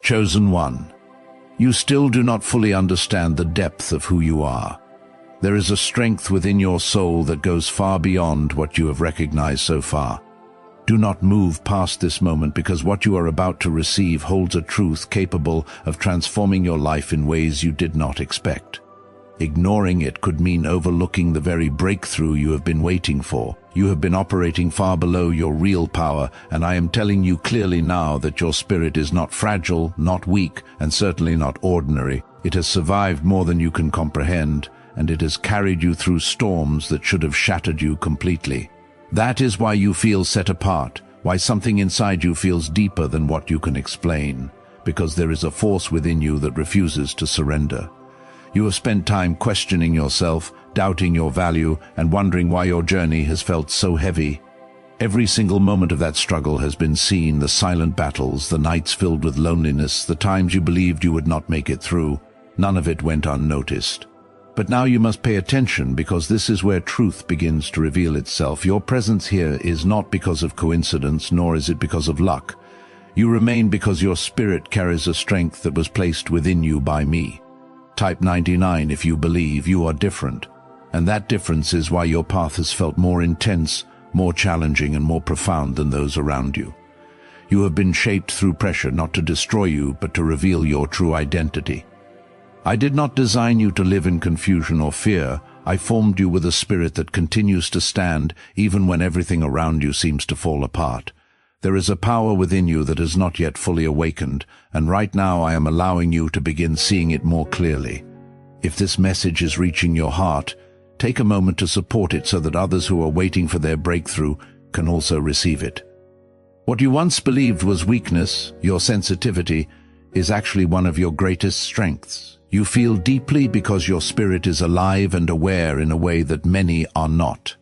Chosen one, you still do not fully understand the depth of who you are. There is a strength within your soul that goes far beyond what you have recognized so far. Do not move past this moment, because what you are about to receive holds a truth capable of transforming your life in ways you did not expect. Ignoring it could mean overlooking the very breakthrough you have been waiting for. You have been operating far below your real power, and I am telling you clearly now that your spirit is not fragile, not weak, and certainly not ordinary. It has survived more than you can comprehend, and it has carried you through storms that should have shattered you completely. That is why you feel set apart, why something inside you feels deeper than what you can explain, because there is a force within you that refuses to surrender. You have spent time questioning yourself, doubting your value, and wondering why your journey has felt so heavy. Every single moment of that struggle has been seen: the silent battles, the nights filled with loneliness, the times you believed you would not make it through. None of it went unnoticed. But now you must pay attention, because this is where truth begins to reveal itself. Your presence here is not because of coincidence, nor is it because of luck. You remain because your spirit carries a strength that was placed within you by me. Type 99 if you believe you are different. And that difference is why your path has felt more intense, more challenging, and more profound than those around you. You have been shaped through pressure, not to destroy you, but to reveal your true identity. I did not design you to live in confusion or fear. I formed you with a spirit that continues to stand even when everything around you seems to fall apart. There is a power within you that has not yet fully awakened, and right now I am allowing you to begin seeing it more clearly. If this message is reaching your heart, take a moment to support it so that others who are waiting for their breakthrough can also receive it. What you once believed was weakness, your sensitivity, is actually one of your greatest strengths. You feel deeply because your spirit is alive and aware in a way that many are not.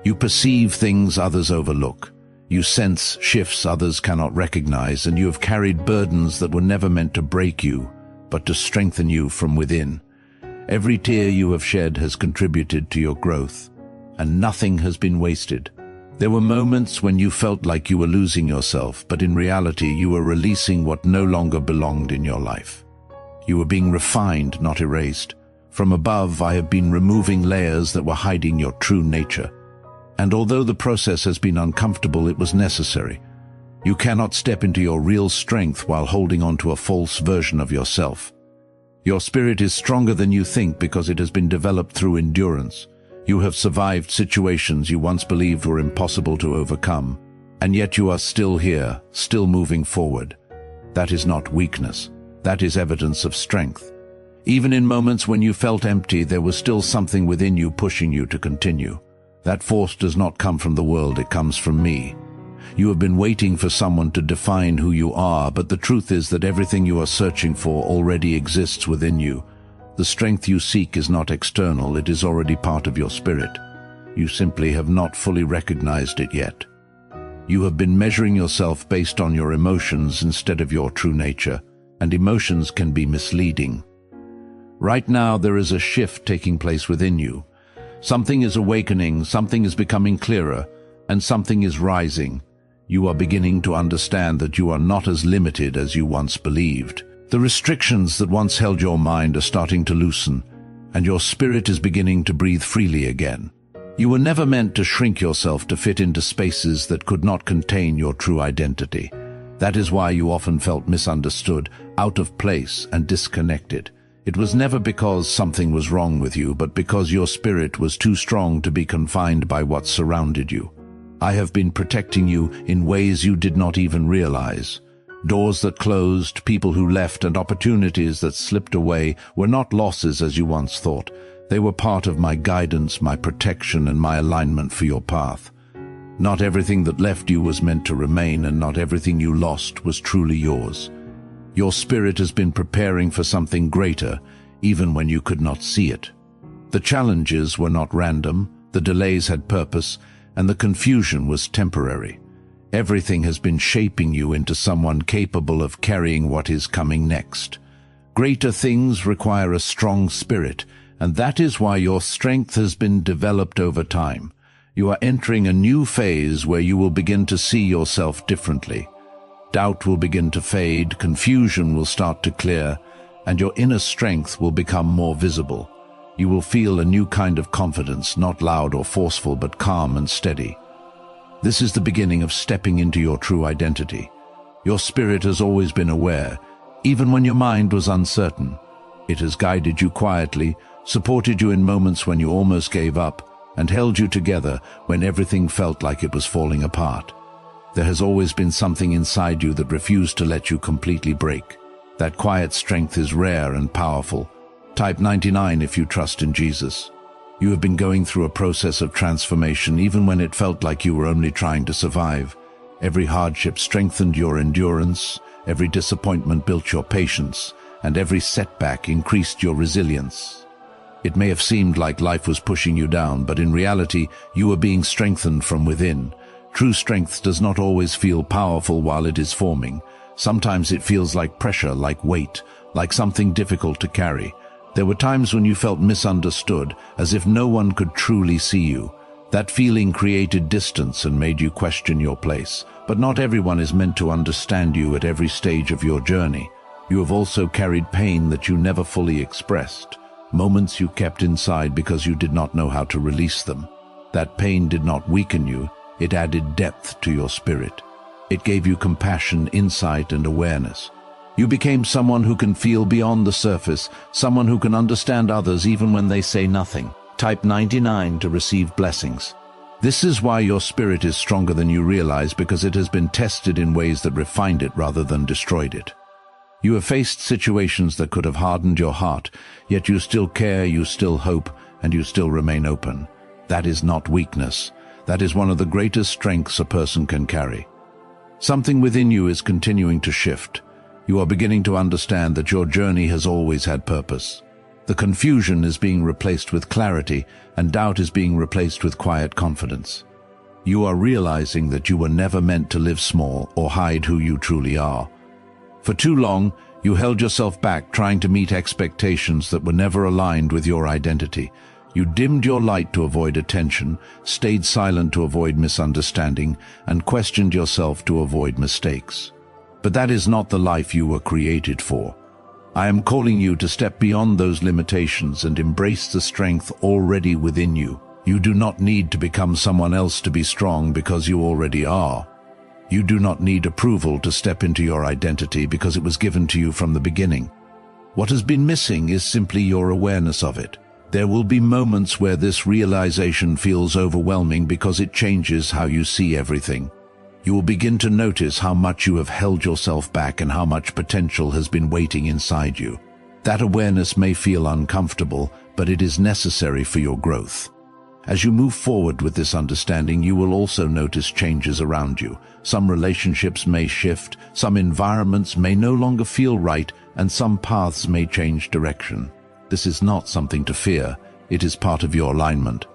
You perceive things others overlook. You sense shifts others cannot recognize, and you have carried burdens that were never meant to break you, but to strengthen you from within. Every tear you have shed has contributed to your growth, and nothing has been wasted. There were moments when you felt like you were losing yourself, but in reality you were releasing what no longer belonged in your life. You were being refined, not erased. From above, I have been removing layers that were hiding your true nature. And although the process has been uncomfortable, it was necessary. You cannot step into your real strength while holding on to a false version of yourself. Your spirit is stronger than you think because it has been developed through endurance. You have survived situations you once believed were impossible to overcome, and yet you are still here, still moving forward. That is not weakness. That is evidence of strength. Even in moments when you felt empty, there was still something within you pushing you to continue. That force does not come from the world, it comes from me. You have been waiting for someone to define who you are, but the truth is that everything you are searching for already exists within you. The strength you seek is not external, it is already part of your spirit. You simply have not fully recognized it yet. You have been measuring yourself based on your emotions instead of your true nature, and emotions can be misleading. Right now there is a shift taking place within you. Something is awakening, something is becoming clearer, and something is rising. You are beginning to understand that you are not as limited as you once believed. The restrictions that once held your mind are starting to loosen, and your spirit is beginning to breathe freely again. You were never meant to shrink yourself to fit into spaces that could not contain your true identity. That is why you often felt misunderstood, out of place, and disconnected. It was never because something was wrong with you, but because your spirit was too strong to be confined by what surrounded you. I have been protecting you in ways you did not even realize. Doors that closed, people who left, and opportunities that slipped away were not losses as you once thought. They were part of my guidance, my protection, and my alignment for your path. Not everything that left you was meant to remain, and not everything you lost was truly yours. Your spirit has been preparing for something greater, even when you could not see it. The challenges were not random, the delays had purpose, and the confusion was temporary. Everything has been shaping you into someone capable of carrying what is coming next. Greater things require a strong spirit, and that is why your strength has been developed over time. You are entering a new phase where you will begin to see yourself differently. Doubt will begin to fade, confusion will start to clear, and your inner strength will become more visible. You will feel a new kind of confidence, not loud or forceful, but calm and steady. This is the beginning of stepping into your true identity. Your spirit has always been aware, even when your mind was uncertain. It has guided you quietly, supported you in moments when you almost gave up, and held you together when everything felt like it was falling apart. There has always been something inside you that refused to let you completely break. That quiet strength is rare and powerful. Type 99 if you trust in Jesus. You have been going through a process of transformation even when it felt like you were only trying to survive. Every hardship strengthened your endurance, every disappointment built your patience, and every setback increased your resilience. It may have seemed like life was pushing you down, but in reality, you were being strengthened from within. True strength does not always feel powerful while it is forming. Sometimes it feels like pressure, like weight, like something difficult to carry. There were times when you felt misunderstood, as if no one could truly see you. That feeling created distance and made you question your place. But not everyone is meant to understand you at every stage of your journey. You have also carried pain that you never fully expressed. Moments you kept inside because you did not know how to release them. That pain did not weaken you, it added depth to your spirit. It gave you compassion, insight, and awareness. You became someone who can feel beyond the surface, someone who can understand others even when they say nothing. Type 99 to receive blessings. This is why your spirit is stronger than you realize, because it has been tested in ways that refined it rather than destroyed it. You have faced situations that could have hardened your heart, yet you still care, you still hope, and you still remain open. That is not weakness. That is one of the greatest strengths a person can carry. Something within you is continuing to shift. You are beginning to understand that your journey has always had purpose. The confusion is being replaced with clarity, and doubt is being replaced with quiet confidence. You are realizing that you were never meant to live small or hide who you truly are. For too long, you held yourself back trying to meet expectations that were never aligned with your identity. You dimmed your light to avoid attention, stayed silent to avoid misunderstanding, and questioned yourself to avoid mistakes. But that is not the life you were created for. I am calling you to step beyond those limitations and embrace the strength already within you. You do not need to become someone else to be strong, because you already are. You do not need approval to step into your identity, because it was given to you from the beginning. What has been missing is simply your awareness of it. There will be moments where this realization feels overwhelming because it changes how you see everything. You will begin to notice how much you have held yourself back and how much potential has been waiting inside you. That awareness may feel uncomfortable, but it is necessary for your growth. As you move forward with this understanding, you will also notice changes around you. Some relationships may shift, some environments may no longer feel right, and some paths may change direction. This is not something to fear, it is part of your alignment.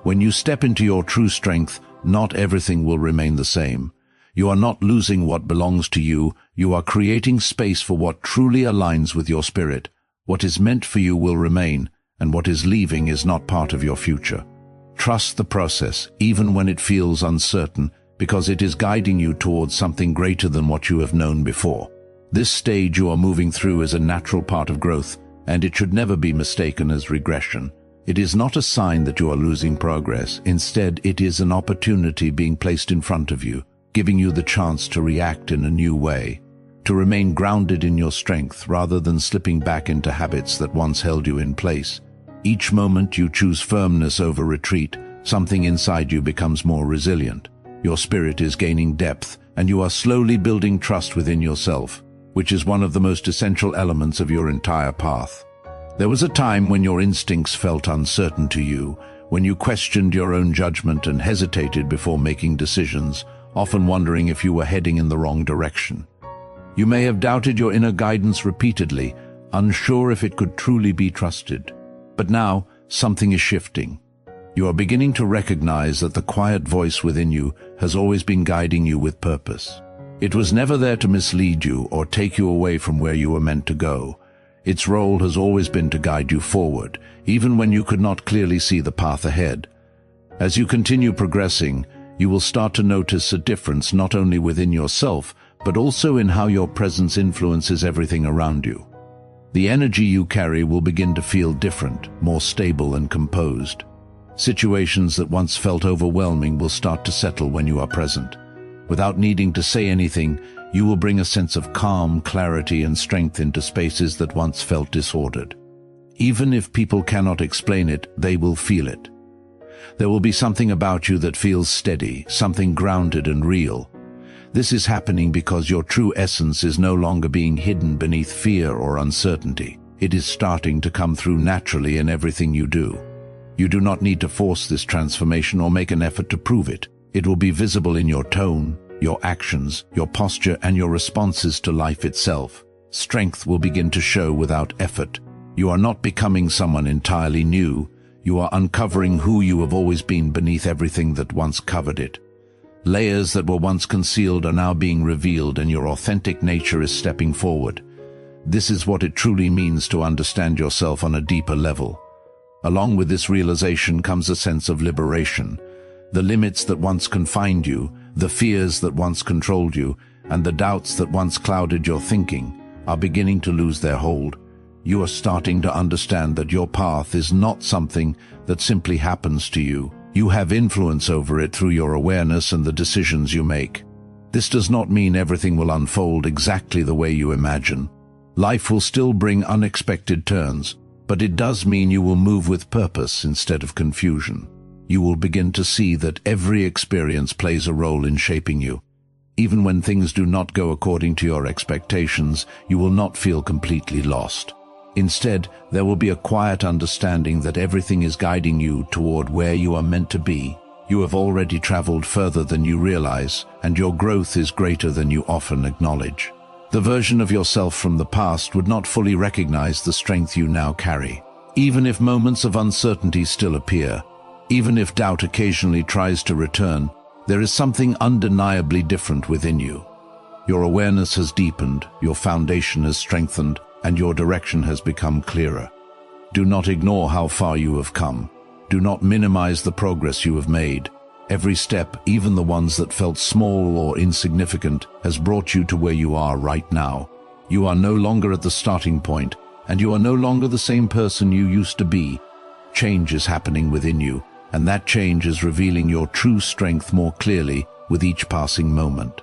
When you step into your true strength, not everything will remain the same. You are not losing what belongs to you, you are creating space for what truly aligns with your spirit. What is meant for you will remain, and what is leaving is not part of your future. Trust the process, even when it feels uncertain, because it is guiding you towards something greater than what you have known before. This stage you are moving through is a natural part of growth, and it should never be mistaken as regression. It is not a sign that you are losing progress. Instead, it is an opportunity being placed in front of you, giving you the chance to react in a new way, to remain grounded in your strength rather than slipping back into habits that once held you in place. Each moment you choose firmness over retreat, something inside you becomes more resilient. Your spirit is gaining depth, and you are slowly building trust within yourself, which is one of the most essential elements of your entire path. There was a time when your instincts felt uncertain to you, when you questioned your own judgment and hesitated before making decisions, often wondering if you were heading in the wrong direction. You may have doubted your inner guidance repeatedly, unsure if it could truly be trusted. But now, something is shifting. You are beginning to recognize that the quiet voice within you has always been guiding you with purpose. It was never there to mislead you or take you away from where you were meant to go. Its role has always been to guide you forward, even when you could not clearly see the path ahead. As you continue progressing, you will start to notice a difference not only within yourself, but also in how your presence influences everything around you. The energy you carry will begin to feel different, more stable and composed. Situations that once felt overwhelming will start to settle when you are present. Without needing to say anything, you will bring a sense of calm, clarity, and strength into spaces that once felt disordered. Even if people cannot explain it, they will feel it. There will be something about you that feels steady, something grounded and real. This is happening because your true essence is no longer being hidden beneath fear or uncertainty. It is starting to come through naturally in everything you do. You do not need to force this transformation or make an effort to prove it. It will be visible in your tone, your actions, your posture, and your responses to life itself. Strength will begin to show without effort. You are not becoming someone entirely new. You are uncovering who you have always been beneath everything that once covered it. Layers that were once concealed are now being revealed, and your authentic nature is stepping forward. This is what it truly means to understand yourself on a deeper level. Along with this realization comes a sense of liberation. The limits that once confined you, the fears that once controlled you, and the doubts that once clouded your thinking are beginning to lose their hold. You are starting to understand that your path is not something that simply happens to you. You have influence over it through your awareness and the decisions you make. This does not mean everything will unfold exactly the way you imagine. Life will still bring unexpected turns, but it does mean you will move with purpose instead of confusion. You will begin to see that every experience plays a role in shaping you. Even when things do not go according to your expectations, you will not feel completely lost. Instead, there will be a quiet understanding that everything is guiding you toward where you are meant to be. You have already traveled further than you realize, and your growth is greater than you often acknowledge. The version of yourself from the past would not fully recognize the strength you now carry. Even if moments of uncertainty still appear, even if doubt occasionally tries to return, there is something undeniably different within you. Your awareness has deepened, your foundation has strengthened, and your direction has become clearer. Do not ignore how far you have come. Do not minimize the progress you have made. Every step, even the ones that felt small or insignificant, has brought you to where you are right now. You are no longer at the starting point, and you are no longer the same person you used to be. Change is happening within you, and that change is revealing your true strength more clearly with each passing moment.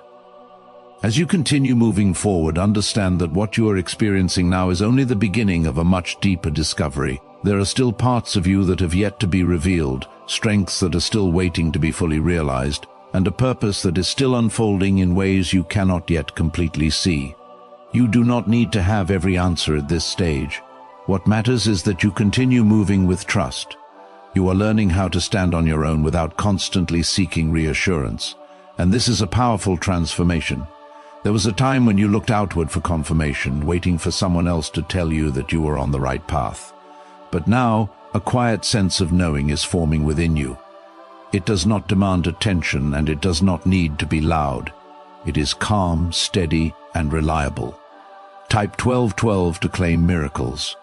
As you continue moving forward, understand that what you are experiencing now is only the beginning of a much deeper discovery. There are still parts of you that have yet to be revealed, strengths that are still waiting to be fully realized, and a purpose that is still unfolding in ways you cannot yet completely see. You do not need to have every answer at this stage. What matters is that you continue moving with trust. You are learning how to stand on your own without constantly seeking reassurance, and this is a powerful transformation. There was a time when you looked outward for confirmation, waiting for someone else to tell you that you were on the right path. But now, a quiet sense of knowing is forming within you. It does not demand attention, and it does not need to be loud. It is calm, steady, and reliable. Type 1212 to claim miracles.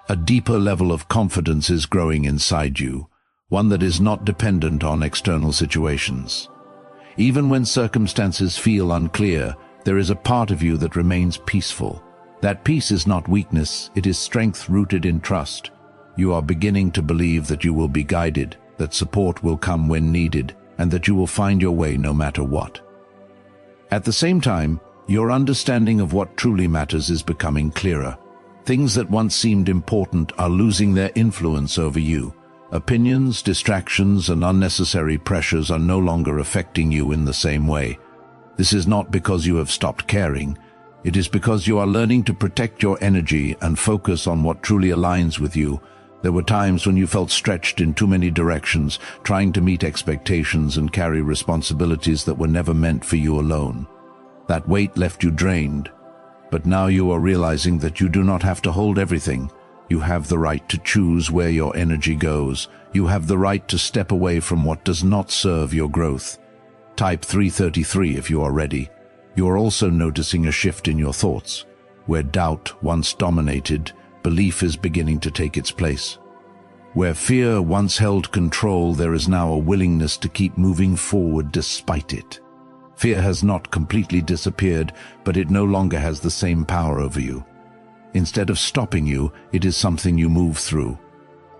A deeper level of confidence is growing inside you, one that is not dependent on external situations. Even when circumstances feel unclear, there is a part of you that remains peaceful. That peace is not weakness, it is strength rooted in trust. You are beginning to believe that you will be guided, that support will come when needed, and that you will find your way no matter what. At the same time, your understanding of what truly matters is becoming clearer. Things that once seemed important are losing their influence over you. Opinions, distractions, and unnecessary pressures are no longer affecting you in the same way. This is not because you have stopped caring. It is because you are learning to protect your energy and focus on what truly aligns with you. There were times when you felt stretched in too many directions, trying to meet expectations and carry responsibilities that were never meant for you alone. That weight left you drained. But now you are realizing that you do not have to hold everything. You have the right to choose where your energy goes. You have the right to step away from what does not serve your growth. Type 333 if you are ready. You are also noticing a shift in your thoughts. Where doubt once dominated, belief is beginning to take its place. Where fear once held control, there is now a willingness to keep moving forward despite it. Fear has not completely disappeared, but it no longer has the same power over you. Instead of stopping you, it is something you move through.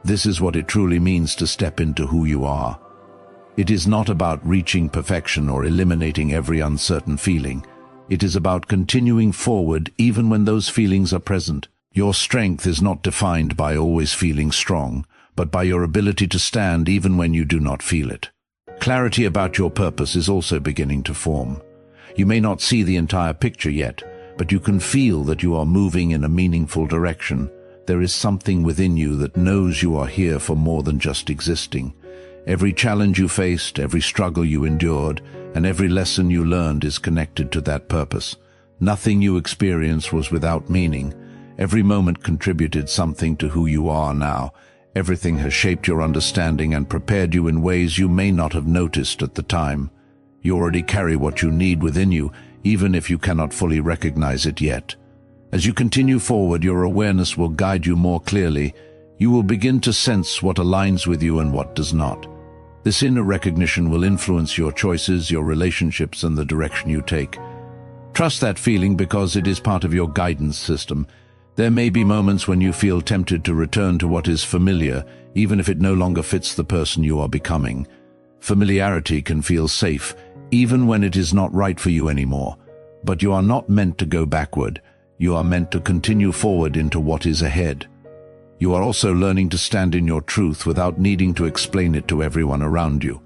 This is what it truly means to step into who you are. It is not about reaching perfection or eliminating every uncertain feeling. It is about continuing forward even when those feelings are present. Your strength is not defined by always feeling strong, but by your ability to stand even when you do not feel it. Clarity about your purpose is also beginning to form. You may not see the entire picture yet, but you can feel that you are moving in a meaningful direction. There is something within you that knows you are here for more than just existing. Every challenge you faced, every struggle you endured, and every lesson you learned is connected to that purpose. Nothing you experienced was without meaning. Every moment contributed something to who you are now. Everything has shaped your understanding and prepared you in ways you may not have noticed at the time. You already carry what you need within you, even if you cannot fully recognize it yet. As you continue forward, your awareness will guide you more clearly. You will begin to sense what aligns with you and what does not. This inner recognition will influence your choices, your relationships, and the direction you take. Trust that feeling because it is part of your guidance system. There may be moments when you feel tempted to return to what is familiar, even if it no longer fits the person you are becoming. Familiarity can feel safe, even when it is not right for you anymore. But you are not meant to go backward. You are meant to continue forward into what is ahead. You are also learning to stand in your truth without needing to explain it to everyone around you.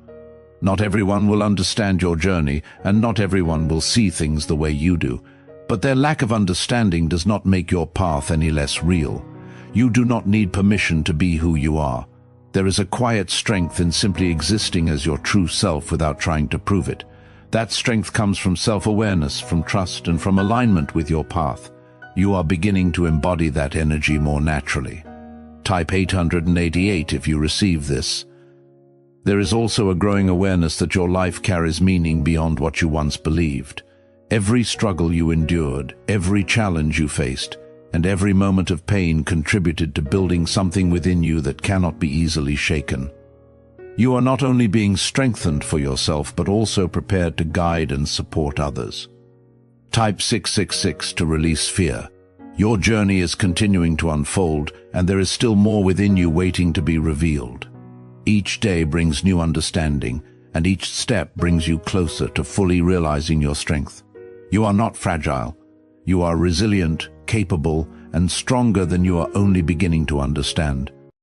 Not everyone will understand your journey, and not everyone will see things the way you do. But their lack of understanding does not make your path any less real. You do not need permission to be who you are. There is a quiet strength in simply existing as your true self without trying to prove it. That strength comes from self-awareness, from trust, and from alignment with your path. You are beginning to embody that energy more naturally. Type 888 if you receive this. There is also a growing awareness that your life carries meaning beyond what you once believed. Every struggle you endured, every challenge you faced, and every moment of pain contributed to building something within you that cannot be easily shaken. You are not only being strengthened for yourself, but also prepared to guide and support others. Type 666 to release fear. Your journey is continuing to unfold, and there is still more within you waiting to be revealed. Each day brings new understanding, and each step brings you closer to fully realizing your strength. You are not fragile. You are resilient, capable, and stronger than you are only beginning to understand.